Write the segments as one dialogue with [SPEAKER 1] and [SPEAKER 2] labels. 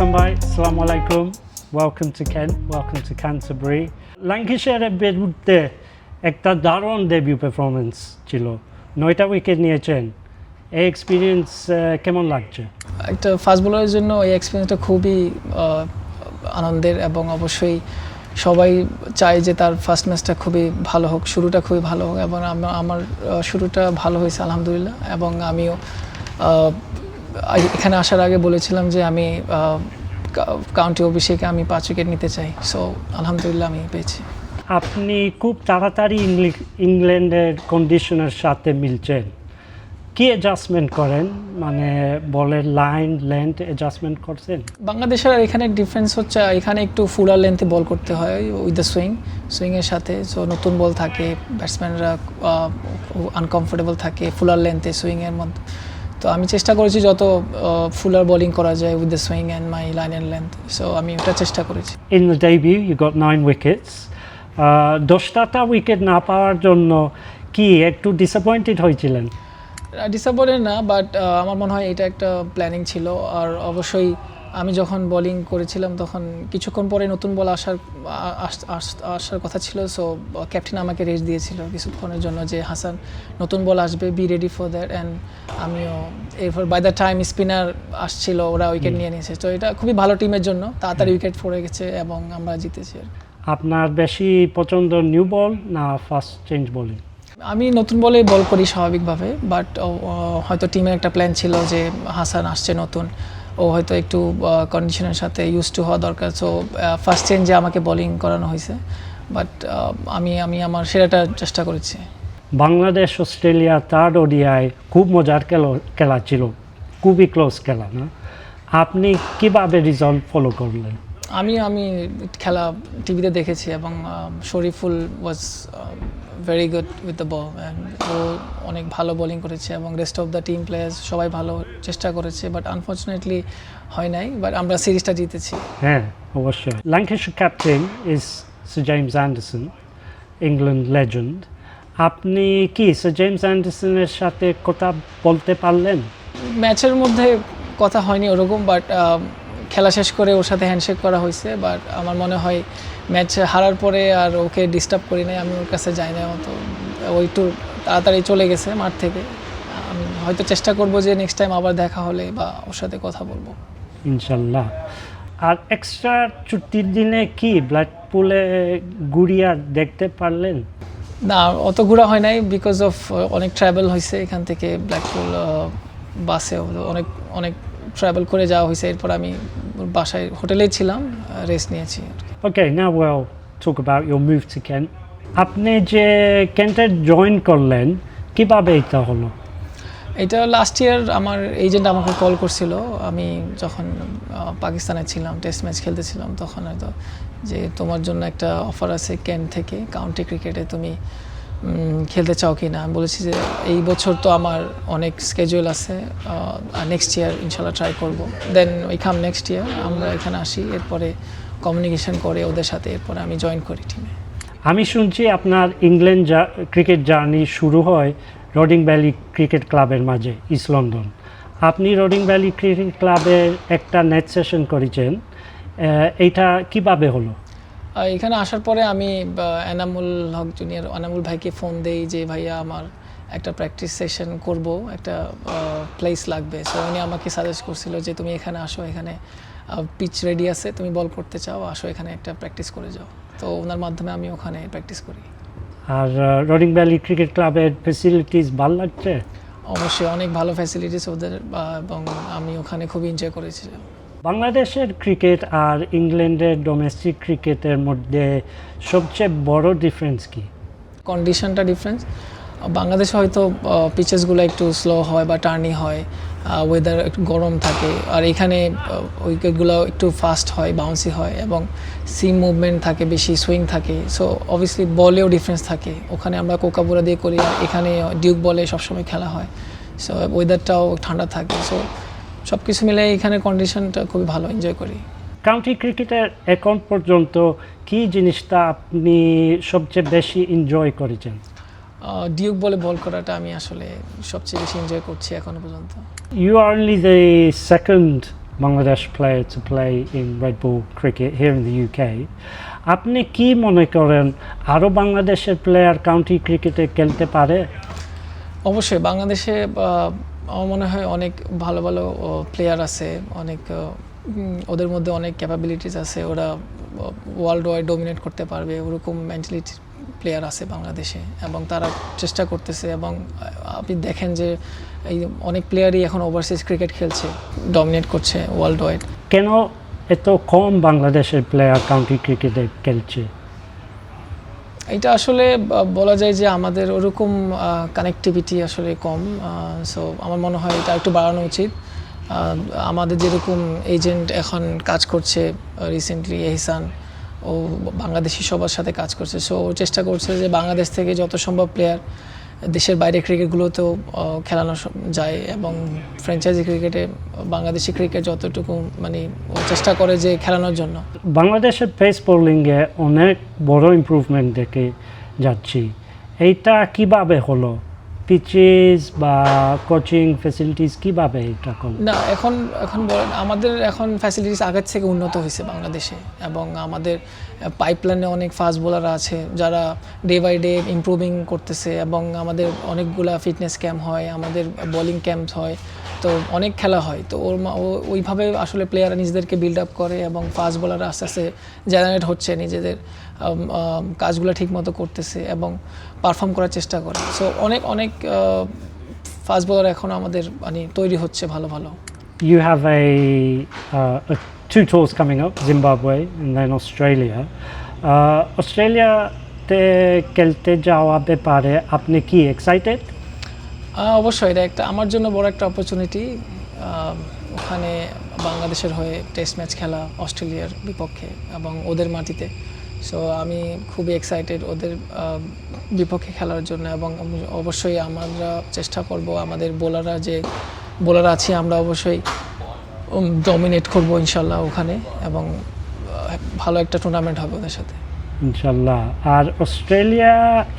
[SPEAKER 1] হাসান ভাই, আসসালামু আলাইকুম। Welcome to Kent, welcome to Canterbury. ল্যাঙ্কাশায়ারের বিরুদ্ধে একটা দারুণ ডেবিউ পারফরমেন্স ছিল, 9টা উইকেট নিয়েছেন। এই এক্সপিরিয়েন্স কেমন লাগছে?
[SPEAKER 2] একটা ফাস্ট বোলারের জন্য এই এক্সপিরিয়েন্সটা খুবই আনন্দের এবং অবশ্যই সবাই চায় যে তার ফার্স্ট ম্যাচটা খুবই ভালো হোক, শুরুটা খুবই ভালো হোক এবং আমার শুরুটা ভালো হয়েছে আলহামদুলিল্লাহ। এবং আমিও এখানে আসার আগে বলেছিলাম যে আমি কাউন্টি অভিষেকে আমি 5 উইকেট নিতে চাই, সো আলহামদুলিল্লাহ আমি পেয়েছি।
[SPEAKER 1] আপনি খুব তাড়াতাড়ি ইংল্যান্ডের কন্ডিশনের সাথে মিলছেন। কি অ্যাডজাস্টমেন্ট করেন, মানে বলের লাইন লেন্থ অ্যাডজাস্টমেন্ট করছেন?
[SPEAKER 2] বাংলাদেশের এখানে ডিফারেন্স হচ্ছে এখানে একটু ফুলার লেন্থে বল করতে হয় উইথ দ্য সুইংয়ের সাথে। সো নতুন বল থাকে, ব্যাটসম্যানরা আনকমফোর্টেবল থাকে ফুলার লেন্থে সুইংয়ের মধ্যে। তো আমি চেষ্টা করেছি যত ফুলার বোলিং করা যায় with the swing and my line and length, so আমি ওটা চেষ্টা করেছি।
[SPEAKER 1] In the debut you got 9 wickets. 10টা উইকেট না পাওয়ার জন্য কি একটু ডিসঅ্যাপয়েন্টেড হয়েছিলেন?
[SPEAKER 2] ডিসঅ্যাপয়েন্টেড না, বাট আমার মনে হয় এটা একটা প্ল্যানিং ছিল। আর অবশ্যই আমি যখন বোলিং করেছিলাম তখন কিছুক্ষণ পরে নতুন বল আসার কথা ছিল, সো ক্যাপ্টেন আমাকে রেস্ট দিয়েছিল কিছুক্ষণের জন্য যে হাসান নতুন বল আসবে, be ready for that. And আমিও এরপর বাই দ্য টাইম স্পিনার আসছিল, ওরা উইকেট নিয়ে নিয়েছে। তো এটা খুবই ভালো টিমের জন্য, তাড়াতাড়ি উইকেট পড়ে গেছে এবং আমরা জিতেছি।
[SPEAKER 1] আপনার বেশি পছন্দ নিউ বল না ফার্স্ট চেঞ্জ বোলিং?
[SPEAKER 2] আমি নতুন বলে বল করি স্বাভাবিকভাবে, বাট হয়তো টিমের একটা প্ল্যান ছিল যে হাসান আসছে নতুন, ও হয়তো একটু কন্ডিশনের সাথে ইউজ টু হওয়া দরকার। সো ফার্স্ট চেঞ্জে আমাকে বোলিং করানো হয়েছে, বাট আমি আমার সেরাটা চেষ্টা করেছি।
[SPEAKER 1] বাংলাদেশ অস্ট্রেলিয়া থার্ড ওডিআই খুব মজার খেলা ছিল, খুবই ক্লোজ খেলা না? আপনি কিভাবে রিজাল্ট ফলো করলেন?
[SPEAKER 2] আমি খেলা টিভিতে দেখেছি এবং Shoriful was very good with the ball, ও অনেক ভালো বোলিং করেছে এবং rest of the team players সবাই ভালো চেষ্টা করেছে, বাট আনফর্চুনেটলি হয় নাই। বাট আমরা সিরিজটা জিতেছি।
[SPEAKER 1] হ্যাঁ, অবশ্যই। Lancashire captain is sir James Anderson, England legend. আপনি কি স্যার জেমস অ্যান্ডারসনের সাথে কথা বলতে পারলেন?
[SPEAKER 2] ম্যাচের মধ্যে কথা হয়নি ওরকম, বাট খেলা শেষ করে ওর সাথে হ্যান্ডশেক করা হয়েছে। বাট আমার মনে হয় ম্যাচ হারার পরে আর ওকে ডিস্টার্ব করি নাই, আমি ওর কাছে যাই না, তো ও একটু তাড়াতাড়ি চলে গেছে মাঠ থেকে। আমি হয়তো চেষ্টা করব যে নেক্সট টাইম আবার দেখা হলে বা ওর সাথে কথা বলবো
[SPEAKER 1] ইনশাল্লাহ। আর এক্সট্রা ছুটির দিনে কি ব্ল্যাকপুলে ঘুরিয়া দেখতে পারলেন?
[SPEAKER 2] না, অত ঘোরা হয় নাই, বিকজ অফ অনেক ট্রাভেল হয়েছে এখান থেকে ব্ল্যাকপুল বাসে অনেক অনেক ট্রাভেল করে যাওয়া হয়েছে। এরপর আমি বাসায় হোটেলেই ছিলাম, রেস্ট নিয়েছি।
[SPEAKER 1] Okay, now we'll talk about your move to Kent. আপনি যে কেন্টে জয়েন করলেন, কিভাবে এটা হলো?
[SPEAKER 2] এটা লাস্ট ইয়ার আমার এজেন্ট আমাকে কল করছিল, আমি যখন পাকিস্তানে ছিলাম, টেস্ট ম্যাচ খেলতেছিলাম, তখন হয়তো যে তোমার জন্য একটা অফার আছে কেন্ট থেকে কাউন্টি ক্রিকেটে, তুমি খেলতে চাও কি না। আমি বলেছি যে এই বছর তো আমার অনেক স্কেজুয়াল আছে, আর নেক্সট ইয়ার ইনশাল্লাহ ট্রাই করবো। দেন ওই কাম নেক্সট ইয়ার আমরা এখানে আসি, এরপরে কমিউনিকেশন করে ওদের সাথে এরপরে আমি জয়েন করি টিমে।
[SPEAKER 1] আমি শুনছি আপনার ইংল্যান্ড ক্রিকেট জার্নি শুরু হয় রডিং ভ্যালি ক্রিকেট ক্লাবের মাঝে, ইস্ট লন্ডন। আপনি রডিং ভ্যালি ক্রিকেট ক্লাবের একটা নেট সেশন করেছেন, এইটা কিভাবে হলো?
[SPEAKER 2] এখানে আসার পরে আমি এনামুল হক জুনিয়র এনামুল ভাইকে ফোন দেই যে ভাইয়া আমার একটা প্র্যাকটিস সেশন করব, একটা প্লেস লাগবে। সো উনি আমাকে সাজেস্ট করছিল যে তুমি এখানে আসো, এখানে পিচ রেডি আছে, তুমি বল করতে চাও, আসো এখানে একটা প্র্যাকটিস করে যাও। তো ওনার মাধ্যমে আমি ওখানে প্র্যাকটিস করি।
[SPEAKER 1] আর রডিং ভ্যালি ক্রিকেট ক্লাবের ফ্যাসিলিটিস ভালো লাগছে?
[SPEAKER 2] অবশ্যই অনেক ভালো ফ্যাসিলিটিস ওদের, এবং আমি ওখানে খুব এনজয় করেছি।
[SPEAKER 1] বাংলাদেশের ক্রিকেট আর ইংল্যান্ডের ডোমেস্টিক ক্রিকেটের মধ্যে সবচেয়ে বড় ডিফারেন্স কি?
[SPEAKER 2] কন্ডিশনটা ডিফারেন্স। বাংলাদেশে হয়তো পিচেসগুলো একটু স্লো হয় বা টার্নি হয়, ওয়েদার একটু গরম থাকে, আর এখানে উইকেটগুলো একটু ফাস্ট হয়, বাউন্সি হয় এবং সিম মুভমেন্ট থাকে, বেশি সুইং থাকে। সো অবভিয়াসলি বলেও ডিফারেন্স থাকে, ওখানে আমরা কোকাবুরা দিয়ে করি, আর এখানে ডিউক বলে সবসময় খেলা হয়। সো ওয়েদারটাও ঠান্ডা থাকে, সো সব কিছু মিলে এখানে কন্ডিশনটা খুবই ভালো, এনজয় করি।
[SPEAKER 1] কাউন্টি ক্রিকেটের এখন পর্যন্ত কি জিনিসটা আপনি সবচেয়ে বেশি এনজয় করেছেন?
[SPEAKER 2] ডিউক বলে বল করাটা আমি আসলে সবচেয়ে বেশি এনজয় করছি এখনো পর্যন্ত।
[SPEAKER 1] You are only the second Bangladesh player to play in red ball cricket here in the UK. আপনি কি মনে করেন আরও বাংলাদেশের প্লেয়ার কাউন্টি ক্রিকেটে খেলতে পারে?
[SPEAKER 2] অবশ্যই বাংলাদেশে আমার মনে হয় অনেক ভালো ভালো প্লেয়ার আছে, অনেক ওদের মধ্যে অনেক ক্যাপাবিলিটিস আছে, ওরা ওয়ার্ল্ড ওয়াইড ডমিনেট করতে পারবে ওরকম মেন্টালিটি প্লেয়ার আছে বাংলাদেশে, এবং তারা চেষ্টা করতেছে। এবং আপনি দেখেন যে এই অনেক প্লেয়ারই এখন ওভারসিজ ক্রিকেট খেলছে, ডমিনেট করছে ওয়ার্ল্ড ওয়াইড।
[SPEAKER 1] কেন এত কম বাংলাদেশের প্লেয়ার কাউন্টি ক্রিকেটে খেলছে?
[SPEAKER 2] এটা আসলে বলা যায় যে আমাদের ওরকম কানেক্টিভিটি আসলে কম। সো আমার মনে হয় এটা একটু বাড়ানো উচিত। আমাদের যেরকম এজেন্ট এখন কাজ করছে রিসেন্টলি, এহসান, ও বাংলাদেশি সবার সাথে কাজ করছে। সো ও চেষ্টা করছে যে বাংলাদেশ থেকে যত সম্ভব প্লেয়ার দেশের বাইরে ক্রিকেটগুলোতেও খেলানো যায়, এবং ফ্র্যাঞ্চাইজি ক্রিকেটে বাংলাদেশি ক্রিকেট যতটুকু মানে ও চেষ্টা করে যে খেলানোর জন্য।
[SPEAKER 1] বাংলাদেশের পেস বোলিংয়ে অনেক বড় ইমপ্রুভমেন্ট দেখে যাচ্ছি, এইটা কিভাবে হলো? পিচেস বা কোচিং ফ্যাসিলিটিস কিভাবে এটা করলো?
[SPEAKER 2] না, এখন বলেন আমাদের এখন ফ্যাসিলিটিস আগের থেকে উন্নত হয়েছে বাংলাদেশে, এবং আমাদের পাইপলাইনে অনেক ফাস্ট বোলার আছে যারা ডে বাই ডে ইমপ্রুভিং করতেছে, এবং আমাদের অনেকগুলা ফিটনেস ক্যাম্প হয়, আমাদের বোলিং ক্যাম্প হয়, তো অনেক খেলা হয়। তো ওইভাবে আসলে প্লেয়াররা নিজেদেরকে বিল্ড আপ করে, এবং ফাস্ট বোলাররা আস্তে আস্তে জেনারেট হচ্ছে, নিজেদের কাজগুলো ঠিকমতো করতেছে এবং পারফর্ম করার চেষ্টা করে। সো অনেক ফাস্ট বোলার এখন আমাদের মানে তৈরি হচ্ছে ভালো ভালো।
[SPEAKER 1] You have two tours coming up, Zimbabwe and then Australia. অস্ট্রেলিয়াতে খেলতে যাওয়া ব্যাপারে আপনি কি এক্সাইটেড?
[SPEAKER 2] অবশ্যই এটা একটা আমার জন্য বড় একটা অপরচুনিটি, ওখানে বাংলাদেশের হয়ে টেস্ট ম্যাচ খেলা অস্ট্রেলিয়ার বিপক্ষে এবং ওদের মাটিতে। সো আমি খুবই এক্সাইটেড ওদের বিপক্ষে খেলার জন্য, এবং অবশ্যই আমরা চেষ্টা করব আমাদের বোলার আছি আমরা অবশ্যই ডমিনেট করব ইনশাল্লাহ ওখানে, এবং ভালো একটা টুর্নামেন্ট হবে ওদের সাথে
[SPEAKER 1] ইনশাল্লাহ। আর অস্ট্রেলিয়া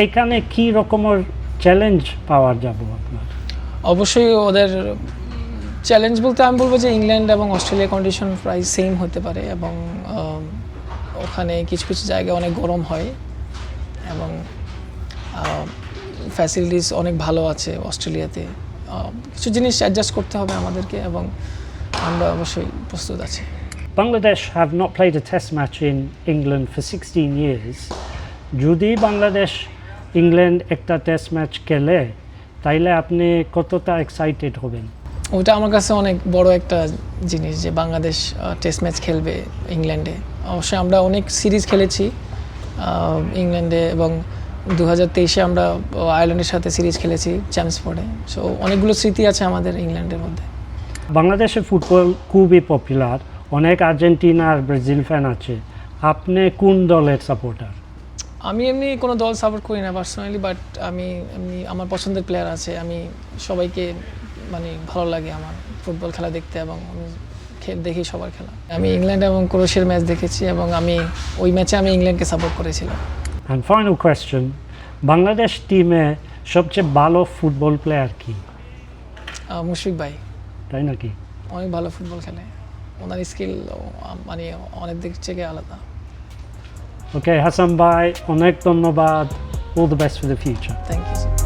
[SPEAKER 1] এখানে কি রকমের চ্যালেঞ্জ পাওয়া যাব আপনার?
[SPEAKER 2] অবশ্যই ওদের চ্যালেঞ্জ বলতে আমি বলবো যে ইংল্যান্ড এবং অস্ট্রেলিয়া কন্ডিশন প্রায় সেম হতে পারে, এবং ওখানে কিছু কিছু জায়গায় অনেক গরম হয়, এবং ফ্যাসিলিটিস অনেক ভালো আছে অস্ট্রেলিয়াতে। কিছু জিনিস অ্যাডজাস্ট করতে হবে আমাদেরকে, এবং আমরা অবশ্যই প্রস্তুত আছি।
[SPEAKER 1] Bangladesh have not played a test match in England for 16 years. যদি বাংলাদেশ ইংল্যান্ড একটা টেস্ট ম্যাচ খেলে তাইলে আপনি কতটা এক্সাইটেড হবেন?
[SPEAKER 2] ওটা আমার কাছে অনেক বড় একটা জিনিস যে বাংলাদেশ টেস্ট ম্যাচ খেলবে ইংল্যান্ডে। অবশ্যই আমরা অনেক সিরিজ খেলেছি ইংল্যান্ডে, এবং 2023-এ আমরা আয়ারল্যান্ডের সাথে সিরিজ খেলেছি চ্যাম্পসফোর্ডে। সো অনেকগুলো স্মৃতি আছে আমাদের ইংল্যান্ডের মধ্যে।
[SPEAKER 1] বাংলাদেশের ফুটবল খুবই পপুলার, অনেক আর্জেন্টিনা আর ব্রাজিল ফ্যান আছে। আপনি কোন দলের সাপোর্টার?
[SPEAKER 2] আমি এমনি কোনো দল সাপোর্ট করি না পার্সোনালি, বাট আমি এমনি আমার পছন্দের প্লেয়ার আছে, আমি সবাইকে মানে ভালো লাগে আমার ফুটবল খেলা দেখতে, এবং আমি দেখি সবার খেলা। আমি ইংল্যান্ড এবং ক্রোয়েশিয়ার ম্যাচ দেখেছি, এবং আমি ওই ম্যাচে আমি ইংল্যান্ডকে সাপোর্ট করেছিলাম।
[SPEAKER 1] And final question, বাংলাদেশ টিমে সবচেয়ে ভালো ফুটবল প্লেয়ার কি?
[SPEAKER 2] মুশফিক ভাই,
[SPEAKER 1] তাই নাকি?
[SPEAKER 2] অনেক ভালো ফুটবল খেলে, ওনার স্কিল মানে অনেক দিক থেকে আলাদা।
[SPEAKER 1] ওকে হাসান ভাই, অনেক ধন্যবাদ। All the best for the future.
[SPEAKER 2] Thank you.